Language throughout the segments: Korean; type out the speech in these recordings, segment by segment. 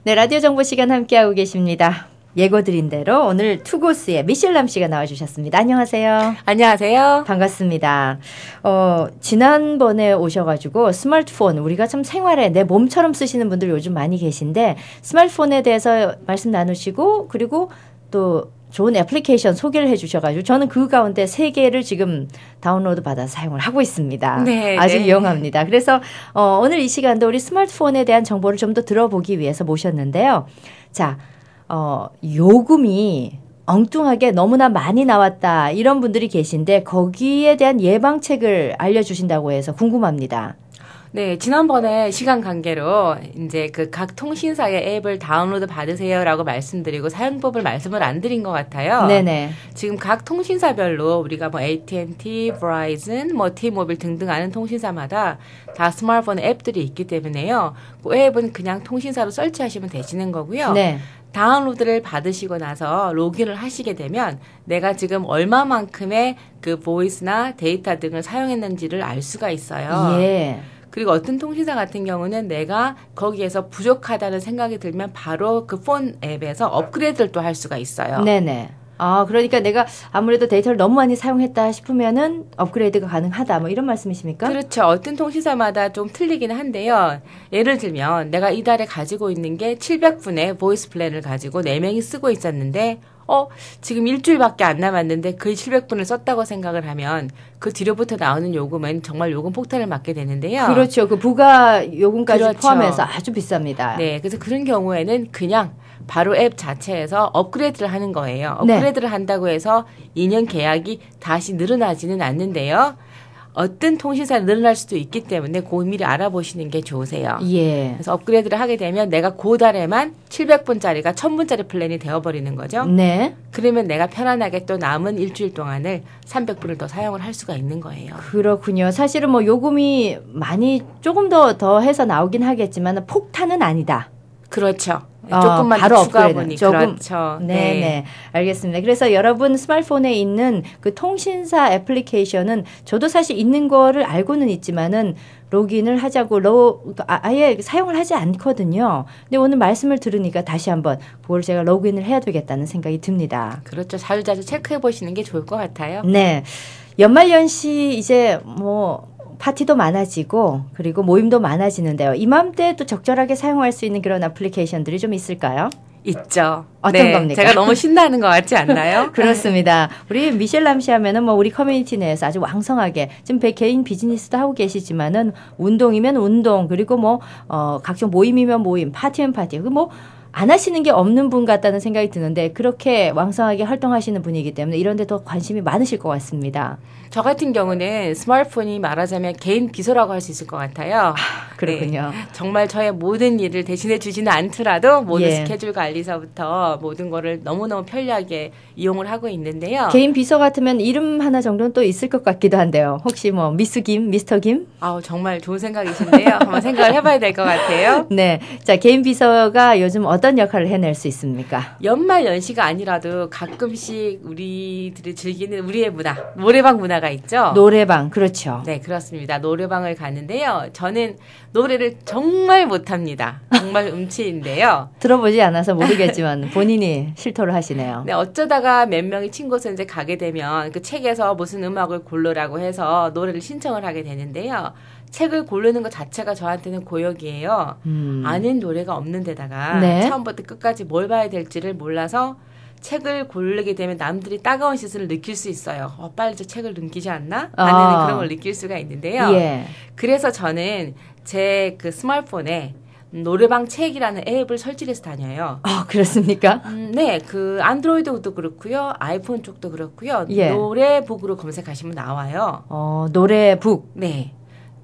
네, 라디오 정보 시간 함께하고 계십니다. 예고드린 대로 오늘 투고스의 미셸람 씨가 나와주셨습니다. 안녕하세요. 안녕하세요. 반갑습니다. 지난번에 오셔가지고 스마트폰, 우리가 참 생활에 내 몸처럼 쓰시는 분들 요즘 많이 계신데 스마트폰에 대해서 말씀 나누시고 그리고 또 좋은 애플리케이션 소개를 해주셔가지고 저는 그 가운데 3개를 지금 다운로드 받아서 사용을 하고 있습니다. 네, 아주 네. 유용합니다. 그래서 오늘 이 시간도 우리 스마트폰에 대한 정보를 좀 더 들어보기 위해서 모셨는데요. 자, 요금이 엉뚱하게 너무나 많이 나왔다 이런 분들이 계신데 거기에 대한 예방책을 알려주신다고 해서 궁금합니다. 네, 지난번에 시간 관계로 이제 그 각 통신사의 앱을 다운로드 받으세요라고 말씀드리고 사용법을 말씀을 안 드린 것 같아요. 네네. 지금 각 통신사별로 우리가 뭐 AT&T, Verizon, 뭐 T-Mobile 등등 하는 통신사마다 다 스마트폰 앱들이 있기 때문에요. 그 앱은 그냥 통신사로 설치하시면 되시는 거고요. 네. 다운로드를 받으시고 나서 로그인을 하시게 되면 내가 지금 얼마만큼의 그 보이스나 데이터 등을 사용했는지를 알 수가 있어요. 예. 그리고 어떤 통신사 같은 경우는 내가 거기에서 부족하다는 생각이 들면 바로 그 폰 앱에서 업그레이드를 또 할 수가 있어요. 네네. 그러니까 내가 아무래도 데이터를 너무 많이 사용했다 싶으면은 업그레이드가 가능하다. 뭐 이런 말씀이십니까? 그렇죠. 어떤 통신사마다 좀 틀리긴 한데요. 예를 들면 내가 이달에 가지고 있는 게 700분의 보이스 플랜을 가지고 4명이 쓰고 있었는데 지금 일주일밖에 안 남았는데 그 700분을 썼다고 생각을 하면 그 뒤로부터 나오는 요금은 정말 요금 폭탄을 맞게 되는데요. 그렇죠. 그 부가 요금까지 그렇죠. 포함해서 아주 비쌉니다. 네. 그래서 그런 경우에는 그냥 바로 앱 자체에서 업그레이드를 하는 거예요. 업그레이드를 한다고 해서 2년 계약이 다시 늘어나지는 않는데요. 어떤 통신사는 늘어날 수도 있기 때문에 그 미리 알아보시는 게 좋으세요. 예. 그래서 업그레이드를 하게 되면 내가 그 달에만 700분짜리가 1000분짜리 플랜이 되어버리는 거죠. 네. 그러면 내가 편안하게 또 남은 일주일 동안을 300분을 더 사용을 할 수가 있는 거예요. 그렇군요. 사실은 뭐 요금이 많이 조금 더 해서 나오긴 하겠지만 폭탄은 아니다. 그렇죠. 조금만 바로 더 추가 업그레이드. 보니 조금. 그렇죠. 네, 알겠습니다. 그래서 여러분 스마트폰에 있는 그 통신사 애플리케이션은 저도 사실 있는 거를 알고는 있지만은 로그인을 하자고 아예 사용을 하지 않거든요. 근데 오늘 말씀을 들으니까 다시 한번 그걸 제가 로그인을 해야 되겠다는 생각이 듭니다. 그렇죠. 자주자주 체크해 보시는 게 좋을 것 같아요. 네. 연말연시 이제 뭐 파티도 많아지고 그리고 모임도 많아지는데요. 이맘때 또 적절하게 사용할 수 있는 그런 애플리케이션들이 좀 있을까요? 있죠. 어떤 겁니까? 제가 너무 신나는 것 같지 않나요? 그렇습니다. 우리 미셸람 씨 하면은 뭐 우리 커뮤니티 내에서 아주 왕성하게 지금 개인 비즈니스도 하고 계시지만은 운동이면 운동 그리고 뭐 각종 모임이면 모임, 파티면 파티. 뭐 안 하시는 게 없는 분 같다는 생각이 드는데 그렇게 왕성하게 활동하시는 분이기 때문에 이런 데 더 관심이 많으실 것 같습니다. 저 같은 경우는 스마트폰이 말하자면 개인 비서라고 할 수 있을 것 같아요. 그렇군요. 네, 정말 저의 모든 일을 대신해 주지는 않더라도 모든 예. 스케줄 관리서부터 모든 거를 너무너무 편리하게 이용을 하고 있는데요. 개인 비서 같으면 이름 하나 정도는 또 있을 것 같기도 한데요. 혹시 뭐 미스 김, 미스터 김? 정말 좋은 생각이신데요. 한번 생각을 해봐야 될 것 같아요. 네. 자, 개인 비서가 요즘 어떤 역할을 해낼 수 있습니까? 연말 연시가 아니라도 가끔씩 우리들이 즐기는 우리의 문화, 노래방 문화가 있죠. 노래방, 그렇죠. 네, 그렇습니다. 노래방을 가는데요. 저는 노래를 정말 못합니다. 정말 음치인데요. 들어보지 않아서 모르겠지만 본인이 실토를 하시네요. 네, 어쩌다가 몇 명이 친구서 이제 가게 되면 그 책에서 무슨 음악을 고르라고 해서 노래를 신청을 하게 되는데요. 책을 고르는 것 자체가 저한테는 고역이에요. 아는 노래가 없는 데다가 네. 처음부터 끝까지 뭘 봐야 될지를 몰라서 책을 고르게 되면 남들이 따가운 시선을 느낄 수 있어요. 빨리 저 책을 넘기지 않나? 하는 그런 걸 느낄 수가 있는데요. 예. 그래서 저는 제 그 스마트폰에 노래방 책이라는 앱을 설치해서 다녀요. 그렇습니까? 네, 그 안드로이드도 그렇고요, 아이폰 쪽도 그렇고요. 예. 노래북으로 검색하시면 나와요. 노래북. 네.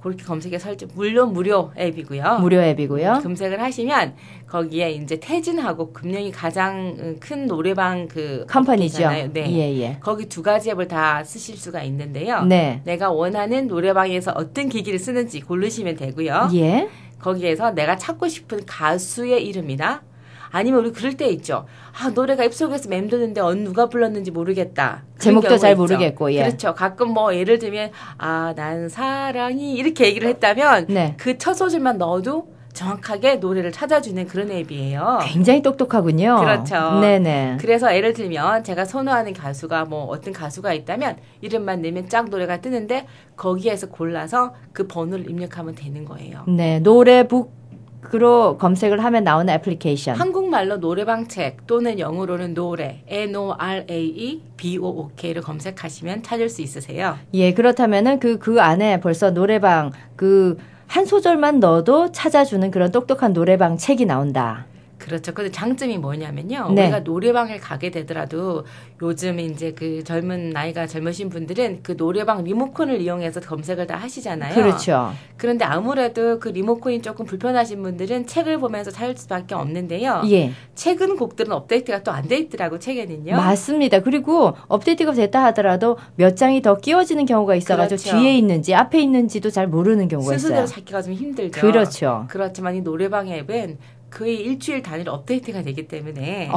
그렇게 검색해 설치, 물론 무료 앱이고요. 무료 앱이고요. 검색을 하시면 거기에 이제 태진하고 금명이 가장 큰 노래방 그 컴퍼니죠. 업계잖아요. 네. 예. 거기 두 가지 앱을 다 쓰실 수가 있는데요. 네. 내가 원하는 노래방에서 어떤 기기를 쓰는지 고르시면 되고요. 예. 거기에서 내가 찾고 싶은 가수의 이름이나 아니면 우리 그럴 때 있죠. 노래가 입속에서 맴도는데 누가 불렀는지 모르겠다. 제목도 잘 있죠. 모르겠고, 예. 그렇죠. 가끔 뭐 예를 들면 난 사랑이 이렇게 얘기를 했다면 네. 그 첫 소절만 넣어도 정확하게 노래를 찾아주는 그런 앱이에요. 굉장히 똑똑하군요. 그렇죠. 네네. 그래서 예를 들면 제가 선호하는 가수가 뭐 어떤 가수가 있다면 이름만 내면 쫙 노래가 뜨는데 거기에서 골라서 그 번호를 입력하면 되는 거예요. 네, 노래북으로 검색을 하면 나오는 애플리케이션. 한국말로 노래방 책 또는 영어로는 노래 NORAE BOOK를 검색하시면 찾을 수 있으세요. 예, 그렇다면은 그 안에 벌써 노래방 한 소절만 넣어도 찾아주는 그런 똑똑한 노래방 책이 나온다. 그렇죠. 근데 장점이 뭐냐면요. 네. 우리가 노래방을 가게 되더라도 요즘 이제 그 나이가 젊으신 분들은 그 노래방 리모컨을 이용해서 검색을 다 하시잖아요. 그렇죠. 그런데 아무래도 그 리모컨이 조금 불편하신 분들은 책을 보면서 찾을 수밖에 없는데요. 예. 최근 곡들은 업데이트가 또 안 돼 있더라고, 책에는요. 맞습니다. 그리고 업데이트가 됐다 하더라도 몇 장이 더 끼워지는 경우가 있어가지고 그렇죠. 뒤에 있는지 앞에 있는지도 잘 모르는 경우가 스스로 있어요. 찾기가 좀 힘들죠. 그렇죠. 그렇지만 이 노래방 앱은 거의 일주일 단위로 업데이트가 되기 때문에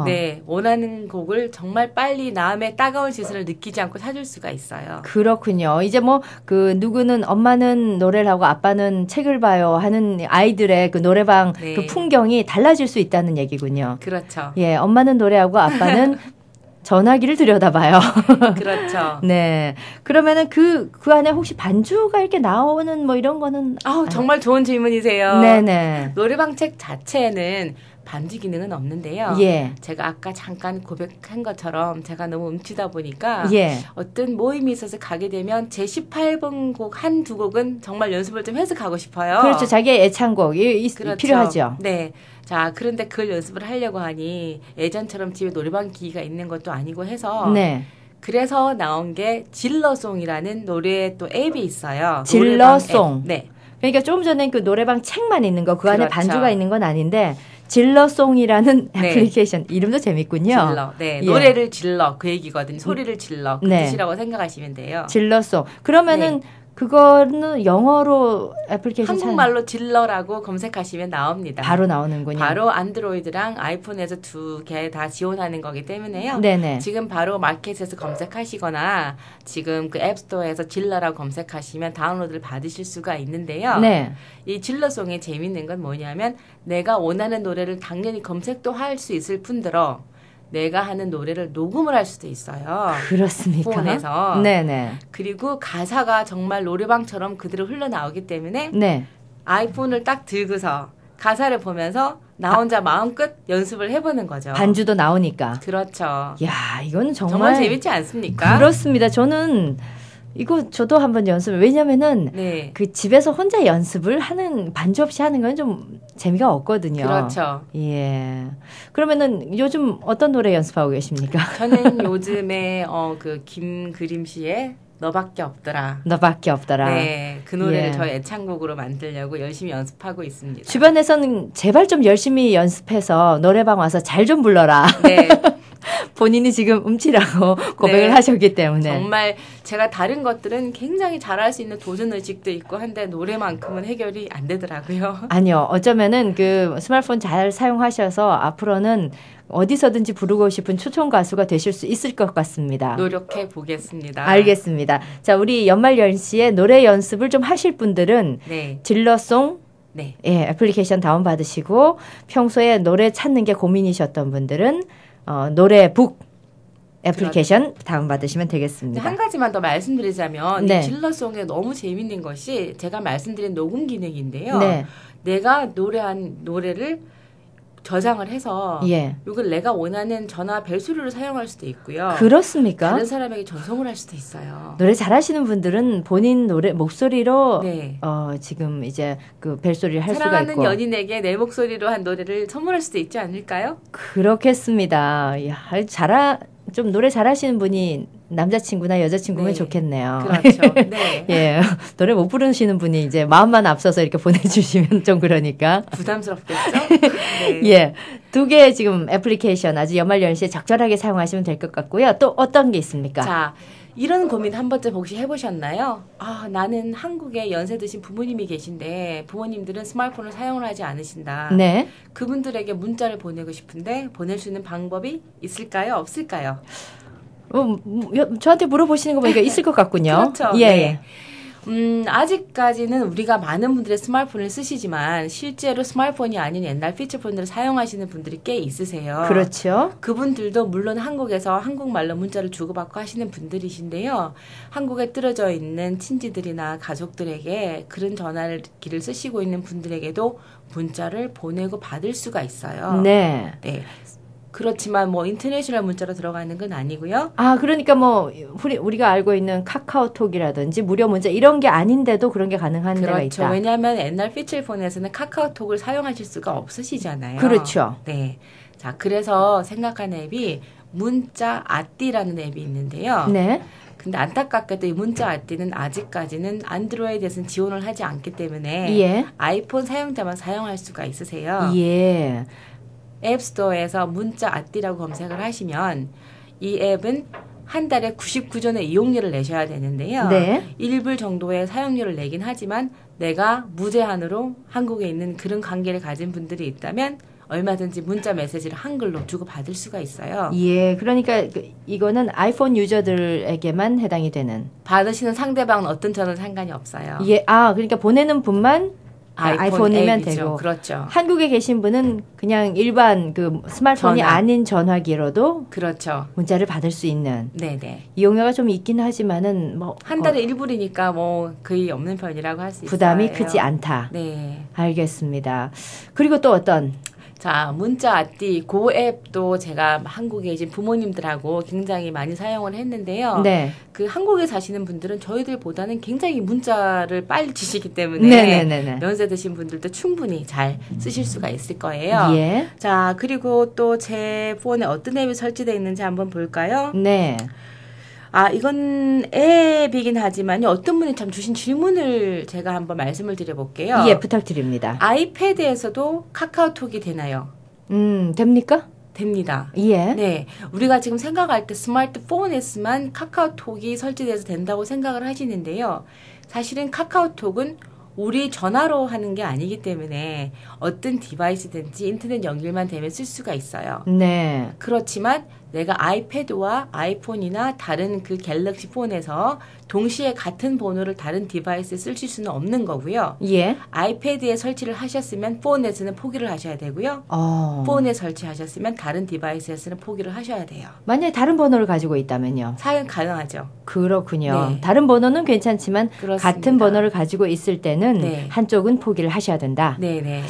네, 원하는 곡을 정말 빨리 마음의 따가운 시선을 느끼지 않고 찾을 수가 있어요. 그렇군요. 이제 뭐 누구는 엄마는 노래를 하고 아빠는 책을 봐요 하는 아이들의 그 노래방 네. 그 풍경이 달라질 수 있다는 얘기군요. 그렇죠. 예, 엄마는 노래하고 아빠는 전화기를 들여다봐요. 그렇죠. 네. 그러면은 그 안에 혹시 반주가 이렇게 나오는 뭐 이런 거는 정말 좋은 질문이세요. 네네. 노래방 책 자체에는 반주 기능은 없는데요. 예. 제가 아까 잠깐 고백한 것처럼 제가 너무 음치다 보니까 예. 어떤 모임이 있어서 가게 되면 제 18번 곡 한두 곡은 정말 연습을 좀 해서 가고 싶어요. 그렇죠. 자기의 애창곡이 그렇죠. 필요하죠. 네. 자, 그런데 그걸 연습을 하려고 하니 예전처럼 집에 노래방 기기가 있는 것도 아니고 해서 네. 그래서 나온 게 질러송이라는 노래 또 앱이 있어요. 질러송. 네. 그러니까 조금 전에 그 노래방 책만 있는 거, 그 안에 그렇죠. 반주가 있는 건 아닌데, 질러송이라는 네. 애플리케이션, 이름도 재밌군요. 질러. 네. 예. 노래를 질러. 그 얘기거든요. 소리를 질러. 그 네. 뜻이라고 생각하시면 돼요. 질러송. 그러면은 그거는 영어로 애플리케이션 한국말로 질러라고 검색하시면 나옵니다. 바로 나오는군요. 바로 안드로이드랑 아이폰에서 두 개 다 지원하는 거기 때문에요. 네네. 지금 바로 마켓에서 검색하시거나 지금 그 앱스토어에서 질러라고 검색하시면 다운로드를 받으실 수가 있는데요. 네. 이 질러송의 재밌는 건 뭐냐면 내가 원하는 노래를 당연히 검색도 할 수 있을 뿐더러 내가 하는 노래를 녹음을 할 수도 있어요. 그렇습니까? 폰에서. 네네. 그리고 가사가 정말 노래방처럼 그대로 흘러나오기 때문에 네. 아이폰을 딱 들고서 가사를 보면서 나 혼자 마음껏 연습을 해보는 거죠. 반주도 나오니까. 그렇죠. 야, 이건 정말 재밌지 않습니까? 그렇습니다. 이거 저도 한번 연습을. 왜냐면은 네. 그 집에서 혼자 연습을 하는 반주 없이 하는 건 좀 재미가 없거든요. 그렇죠. 예. 그러면은 요즘 어떤 노래 연습하고 계십니까? 저는 요즘에 그 김그림 씨의 너밖에 없더라. 너밖에 없더라. 네, 그 노래를 예. 저희 애창곡으로 만들려고 열심히 연습하고 있습니다. 주변에서는 제발 좀 열심히 연습해서 노래방 와서 잘 좀 불러라. 네. 본인이 지금 음치라고 고백을 네. 하셨기 때문에. 정말 제가 다른 것들은 굉장히 잘할 수 있는 도전 의식도 있고 한데 노래만큼은 해결이 안 되더라고요. 아니요. 어쩌면은 그 스마트폰 잘 사용하셔서 앞으로는 어디서든지 부르고 싶은 초청 가수가 되실 수 있을 것 같습니다. 노력해 보겠습니다. 알겠습니다. 자, 우리 연말연시에 노래 연습을 좀 하실 분들은 네. 질러송 네. 예, 애플리케이션 다운받으시고 평소에 노래 찾는 게 고민이셨던 분들은 노래북 애플리케이션 다운받으시면 되겠습니다. 한 가지만 더 말씀드리자면 네. 이 질러송에 너무 재밌는 것이 제가 말씀드린 녹음 기능인데요. 네. 내가 노래한 노래를 저장을 해서 예. 이걸 내가 원하는 전화 벨소리로 사용할 수도 있고요. 그렇습니까? 다른 사람에게 전송을 할 수도 있어요. 노래 잘하시는 분들은 본인 노래 목소리로 네. 지금 이제 그 벨소리를 할 수가 사랑하는 있고 연인에게 내 목소리로 한 노래를 선물할 수도 있지 않을까요? 그렇겠습니다. 야, 좀 노래 잘하시는 분이 남자친구나 여자친구면 네. 좋겠네요. 그렇죠. 네. 예, 노래 못 부르시는 분이 이제 마음만 앞서서 이렇게 보내주시면 좀 그러니까. 부담스럽겠죠? 네. 예, 2개 지금 애플리케이션 아주 연말연시에 적절하게 사용하시면 될 것 같고요. 또 어떤 게 있습니까? 자, 이런 고민 한 번쯤 혹시 해보셨나요? 나는 한국에 연세 드신 부모님이 계신데 부모님들은 스마트폰을 사용을 하지 않으신다. 네. 그분들에게 문자를 보내고 싶은데 보낼 수 있는 방법이 있을까요? 없을까요? 저한테 물어보시는 거 보니까 있을 것 같군요. 그렇죠. 예, 네. 예. 아직까지는 우리가 많은 분들의 스마트폰을 쓰시지만 실제로 스마트폰이 아닌 옛날 피처폰들을 사용하시는 분들이 꽤 있으세요. 그렇죠. 그분들도 물론 한국에서 한국말로 문자를 주고받고 하시는 분들이신데요. 한국에 떨어져 있는 친지들이나 가족들에게 그런 전화기를 쓰시고 있는 분들에게도 문자를 보내고 받을 수가 있어요. 네. 네. 그렇지만 뭐 인터내셔널 문자로 들어가는 건 아니고요. 아, 그러니까 뭐 우리가 알고 있는 카카오톡이라든지 무료 문자 이런 게 아닌데도 그런 게 가능한 데가 있다. 그렇죠. 왜냐하면 옛날 피처폰에서는 카카오톡을 사용하실 수가 없으시잖아요. 그렇죠. 네. 자, 그래서 생각한 앱이 문자 아띠라는 앱이 있는데요. 네. 근데 안타깝게도 이 문자 아띠는 아직까지는 안드로이드에서는 지원을 하지 않기 때문에 예. 아이폰 사용자만 사용할 수가 있으세요. 예. 앱스토어에서 문자 아띠라고 검색을 하시면 이 앱은 한 달에 99전의 이용료를 내셔야 되는데요. 네. 1불 정도의 사용료를 내긴 하지만 내가 무제한으로 한국에 있는 그런 관계를 가진 분들이 있다면 얼마든지 문자 메시지를 한글로 주고받을 수가 있어요. 예. 그러니까 이거는 아이폰 유저들에게만 해당이 되는. 받으시는 상대방은 어떤 저는 상관이 없어요. 예. 아, 그러니까 보내는 분만 아이폰이면 앱이죠. 되고. 그렇죠. 한국에 계신 분은 그냥 일반 그 스마트폰이 전화. 아닌 전화기로도 그렇죠. 문자를 받을 수 있는. 네네. 이용료가 좀 있긴 하지만은 뭐 한 달에 1불이니까 뭐 거의 없는 편이라고 할 수 있어요. 부담이 크지 않다. 네. 알겠습니다. 그리고 또 어떤 자, 문자 아띠 그 앱도 제가 한국에 계신 부모님들하고 굉장히 많이 사용을 했는데요. 네. 그 한국에 사시는 분들은 저희들보다는 굉장히 문자를 빨리 치시기 때문에 네네네네. 연세 드신 분들도 충분히 잘 쓰실 수가 있을 거예요. 예. 자, 그리고 또 제 폰에 어떤 앱이 설치되어 있는지 한번 볼까요? 네. 아, 이건 앱이긴 하지만요. 어떤 분이 참 주신 질문을 제가 한번 말씀을 드려볼게요. 예, 부탁드립니다. 아이패드에서도 카카오톡이 되나요? 됩니까? 됩니다. 예. 네. 우리가 지금 생각할 때 스마트폰에서만 카카오톡이 설치돼서 된다고 생각을 하시는데요. 사실은 카카오톡은 우리 전화로 하는 게 아니기 때문에 어떤 디바이스든지 인터넷 연결만 되면 쓸 수가 있어요. 네. 그렇지만 내가 아이패드와 아이폰이나 다른 그 갤럭시 폰에서 동시에 같은 번호를 다른 디바이스에 쓰실 수는 없는 거고요. 예. 아이패드에 설치를 하셨으면 폰에서는 포기를 하셔야 되고요. 폰에 설치하셨으면 다른 디바이스에서는 포기를 하셔야 돼요. 만약에 다른 번호를 가지고 있다면요. 사용 가능하죠. 그렇군요. 네. 다른 번호는 괜찮지만 그렇습니다. 같은 번호를 가지고 있을 때는 네. 한쪽은 포기를 하셔야 된다. 네네.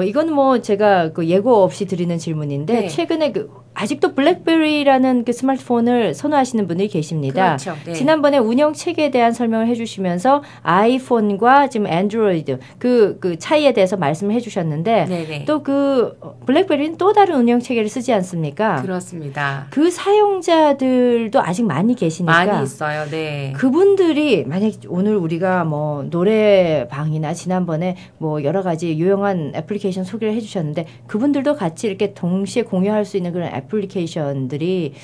이건 뭐 제가 그 예고 없이 드리는 질문인데 네. 최근에 아직도 블랙베리라는 그 스마트폰을 선호하시는 분들이 계십니다. 그렇죠. 네. 지난번에 운영 체계에 대한 설명을 해주시면서 아이폰과 지금 안드로이드 그 차이에 대해서 말씀을 해주셨는데 네네. 또 그 블랙베리는 또 다른 운영 체계를 쓰지 않습니까? 그렇습니다. 그 사용자들도 아직 많이 계시니까 많이 있어요. 네. 그분들이 만약 오늘 우리가 뭐 노래방이나 지난번에 뭐 여러 가지 유용한 애플리케이션 소개를 해주셨는데 그분들도 같이 이렇게 동시에 공유할 수 있는 그런 애플리케이션들이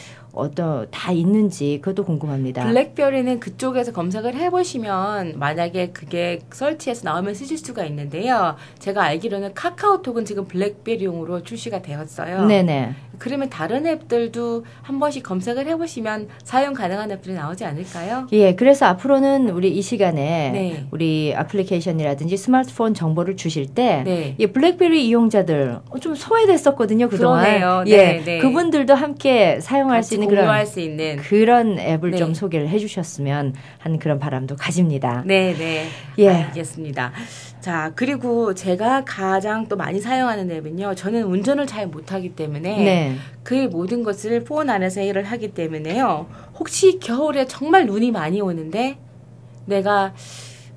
다 있는지 그것도 궁금합니다. 블랙베리는 그쪽에서 검색을 해보시면 만약에 그게 설치해서 나오면 쓰실 수가 있는데요. 제가 알기로는 카카오톡은 지금 블랙베리용으로 출시가 되었어요. 네네. 그러면 다른 앱들도 한 번씩 검색을 해보시면 사용 가능한 앱들이 나오지 않을까요? 예, 그래서 앞으로는 우리 이 시간에 네. 우리 애플리케이션이라든지 스마트폰 정보를 주실 때 네. 이 블랙베리 이용자들 좀 소외됐었거든요, 그동안. 그러네요. 예, 네, 네. 그분들도 함께 사용할 수 있는 공유할 수 있는 그런 앱을 네. 좀 소개를 해주셨으면 하는 그런 바람도 가집니다. 네, 네. 예. 알겠습니다. 자, 그리고 제가 가장 또 많이 사용하는 앱은요. 저는 운전을 잘 못하기 때문에 네. 그 모든 것을 폰 안에서 일을 하기 때문에요. 혹시 겨울에 정말 눈이 많이 오는데 내가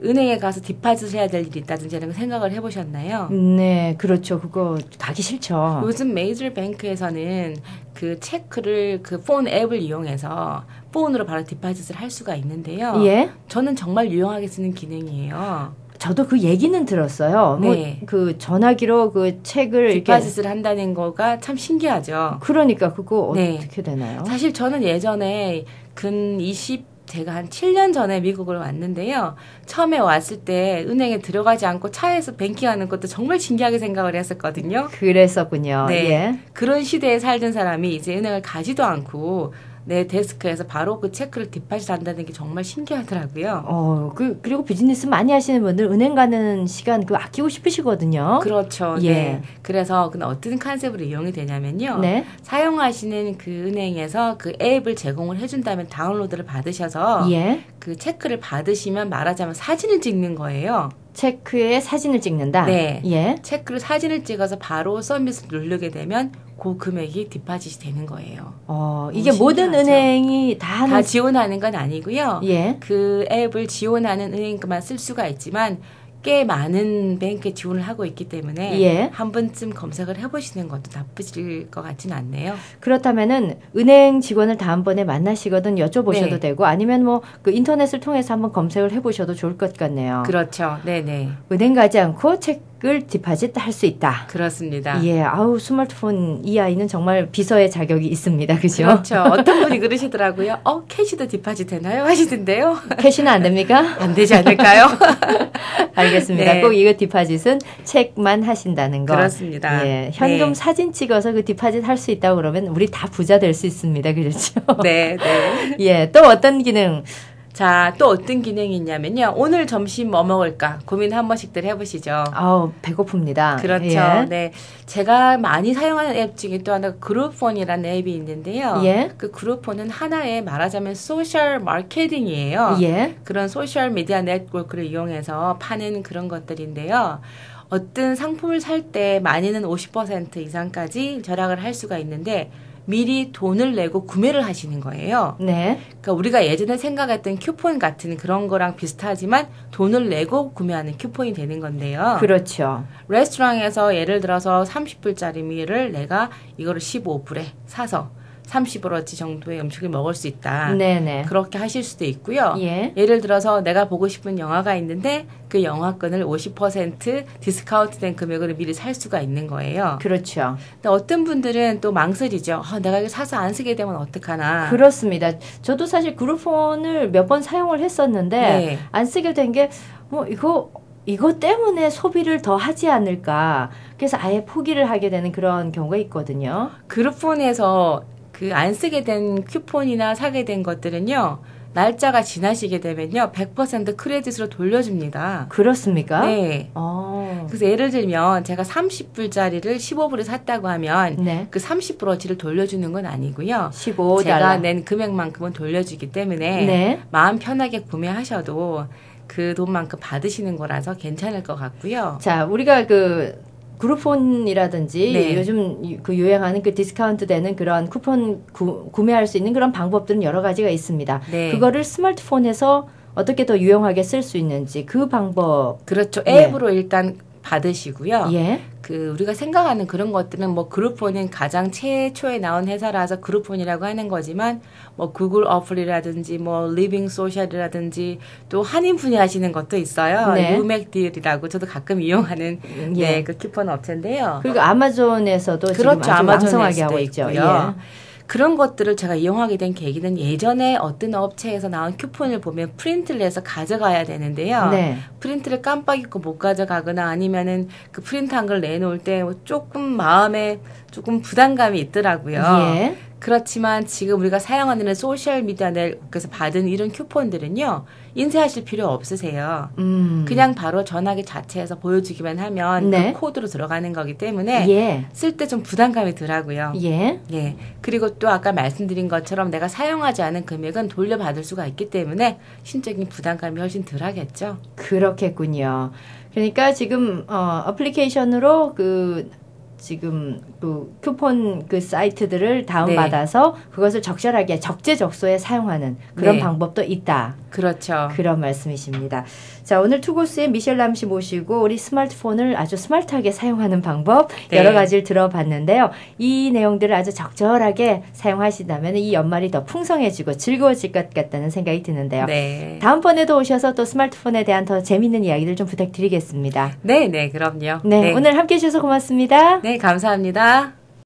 은행에 가서 디파짓을 해야 될 일이 있다든지 이런 거 생각을 해보셨나요? 네, 그렇죠. 그거 가기 싫죠. 요즘 메이저뱅크에서는 그 체크를 그 폰 앱을 이용해서 폰으로 바로 디파짓을 할 수가 있는데요. 예. 저는 정말 유용하게 쓰는 기능이에요. 저도 그 얘기는 들었어요. 네. 뭐 그 전화기로 그 책을 이렇게 디파짓을 한다는 거가 참 신기하죠. 그러니까 그거 네. 어떻게 되나요? 사실 저는 예전에 제가 한 7년 전에 미국을 왔는데요. 처음에 왔을 때 은행에 들어가지 않고 차에서 뱅킹하는 것도 정말 신기하게 생각을 했었거든요. 그랬었군요. 네. 예. 그런 시대에 살던 사람이 이제 은행을 가지도 않고 내 데스크에서 바로 그 체크를 디파짓 한다는 게 정말 신기하더라고요. 그리고 비즈니스 많이 하시는 분들 은행 가는 시간 그 아끼고 싶으시거든요. 그렇죠. 예. 네. 그래서 어떤 컨셉으로 이용이 되냐면요. 네. 사용하시는 그 은행에서 그 앱을 제공을 해준다면 다운로드를 받으셔서 예. 그 체크를 받으시면 말하자면 사진을 찍는 거예요. 체크에 사진을 찍는다. 네. 예. 체크를 사진을 찍어서 바로 서비스 누르게 되면 그 금액이 디파짓이 되는 거예요. 이게 모든 은행이 다 지원하는 건 아니고요. 예. 그 앱을 지원하는 은행만 쓸 수가 있지만 꽤 많은 뱅크에 지원을 하고 있기 때문에 예. 한 번쯤 검색을 해보시는 것도 나쁘실 것 같지는 않네요. 그렇다면은 은행 직원을 다음번에 만나시거든 여쭤보셔도 네. 되고 아니면 뭐 그 인터넷을 통해서 한번 검색을 해보셔도 좋을 것 같네요. 그렇죠. 네네. 은행 가지 않고 체크를 디파짓 할 수 있다. 그렇습니다. 예, 스마트폰 이 아이는 정말 비서의 자격이 있습니다. 그죠? 그렇죠. 어떤 분이 그러시더라고요. 캐시도 디파짓 되나요? 하시던데요. 캐시는 안 됩니까? 안 되지 않을까요? 알겠습니다. 네. 꼭 이거 디파짓은 체크만 하신다는 거. 그렇습니다. 예, 현금 네. 사진 찍어서 그 디파짓 할 수 있다고 그러면 우리 다 부자 될 수 있습니다. 그렇죠? 네, 네. 예, 또 어떤 기능? 자, 또 어떤 기능이 있냐면요. 오늘 점심 뭐 먹을까 고민 한 번씩들 해보시죠. 배고픕니다. 그렇죠. 예. 네. 제가 많이 사용하는 앱 중에 또 하나가 그룹폰이라는 앱이 있는데요. 예. 그 그룹폰은 하나의 말하자면 소셜 마케팅이에요. 예. 그런 소셜 미디어 네트워크를 이용해서 파는 그런 것들인데요. 어떤 상품을 살 때 많이는 50% 이상까지 절약을 할 수가 있는데 미리 돈을 내고 구매를 하시는 거예요. 네. 그러니까 우리가 예전에 생각했던 쿠폰 같은 그런 거랑 비슷하지만 돈을 내고 구매하는 쿠폰이 되는 건데요. 그렇죠. 레스토랑에서 예를 들어서 30불짜리 미를 내가 이거를 15불에 사서 30불어치 정도의 음식을 먹을 수 있다. 네네. 그렇게 하실 수도 있고요. 예. 예를 들어서 내가 보고 싶은 영화가 있는데 그 영화권을 50% 디스카운트된 금액으로 미리 살 수가 있는 거예요. 그렇죠. 근데 어떤 분들은 또 망설이죠. 내가 이거 사서 안 쓰게 되면 어떡하나. 그렇습니다. 저도 사실 그룹폰을 몇 번 사용을 했었는데 네. 안 쓰게 된 게 이거 때문에 소비를 더 하지 않을까. 그래서 아예 포기를 하게 되는 그런 경우가 있거든요. 그룹폰에서 그 안 쓰게 된 쿠폰이나 사게 된 것들은요. 날짜가 지나시게 되면요. 100% 크레딧으로 돌려줍니다. 그렇습니까? 네. 그래서 예를 들면 제가 30불짜리를 15불에 샀다고 하면 네. 그 30불어치를 돌려주는 건 아니고요. 15달러. 제가 낸 금액만큼은 돌려주기 때문에 네. 마음 편하게 구매하셔도 그 돈만큼 받으시는 거라서 괜찮을 것 같고요. 자, 우리가 그룹폰이라든지 네. 요즘 그 유행하는 그 디스카운트 되는 그런 쿠폰 구매할 수 있는 그런 방법들은 여러 가지가 있습니다. 네. 그거를 스마트폰에서 어떻게 더 유용하게 쓸 수 있는지 그 방법. 그렇죠. 앱으로 일단 받으시고요. 예. 우리가 생각하는 그런 것들은 뭐 그룹폰은 가장 최초에 나온 회사라서 그룹폰이라고 하는 거지만 뭐 구글 어플이라든지 뭐 리빙 소셜이라든지 또 한인분이 하시는 것도 있어요. 네. 유맥딜이라고 저도 가끔 이용하는 예. 그 쿠폰 업체인데요. 그리고 아마존에서도 그렇죠. 지금 아주 왕성하게 아마존에서도 하고 있죠. 있고요. 예. 그런 것들을 제가 이용하게 된 계기는 예전에 어떤 업체에서 나온 쿠폰을 보면 프린트를 해서 가져가야 되는데요. 네. 프린트를 깜빡 잊고 못 가져가거나 아니면은 그 프린트한 걸 내놓을 때 조금 마음에 조금 부담감이 있더라고요. 예. 그렇지만 지금 우리가 사용하는 소셜 미디어 넷워크에서 받은 이런 쿠폰들은요. 인쇄하실 필요 없으세요. 그냥 바로 전화기 자체에서 보여주기만 하면 네. 그 코드로 들어가는 거기 때문에 예. 쓸 때 좀 부담감이 더라고요. 예. 예. 그리고 또 아까 말씀드린 것처럼 내가 사용하지 않은 금액은 돌려받을 수가 있기 때문에 심적인 부담감이 훨씬 덜하겠죠. 그렇겠군요. 그러니까 지금 어플리케이션으로 지금 그 쿠폰 그 사이트들을 다운받아서 그것을 적절하게 적재적소에 사용하는 그런 네. 방법도 있다. 그렇죠. 그런 말씀이십니다. 자, 오늘 투고스의 미셸 람 씨 모시고 우리 스마트폰을 아주 스마트하게 사용하는 방법 네. 여러 가지를 들어봤는데요. 이 내용들을 아주 적절하게 사용하신다면 이 연말이 더 풍성해지고 즐거워질 것 같다는 생각이 드는데요. 네. 다음번에도 오셔서 또 스마트폰에 대한 더 재미있는 이야기들 좀 부탁드리겠습니다. 네, 그럼요. 네, 오늘 함께해 주셔서 고맙습니다. 네, 감사합니다.